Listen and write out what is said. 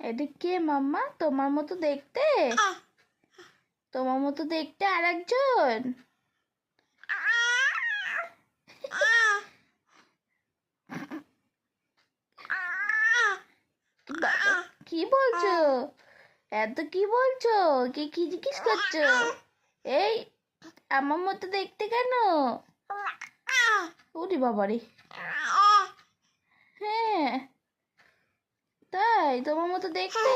এটা কে মাম্মা? তোমার মতো দেখতে? তোমার মতো দেখতে আর একজন? কি বলছো? এত কি বলছো? কি কি জিজ্ঞেস করছো? এই আমার মতো দেখতে কেন? ওরে বাবারে, হ্যাঁ তাই তোমার মতো দেখতে?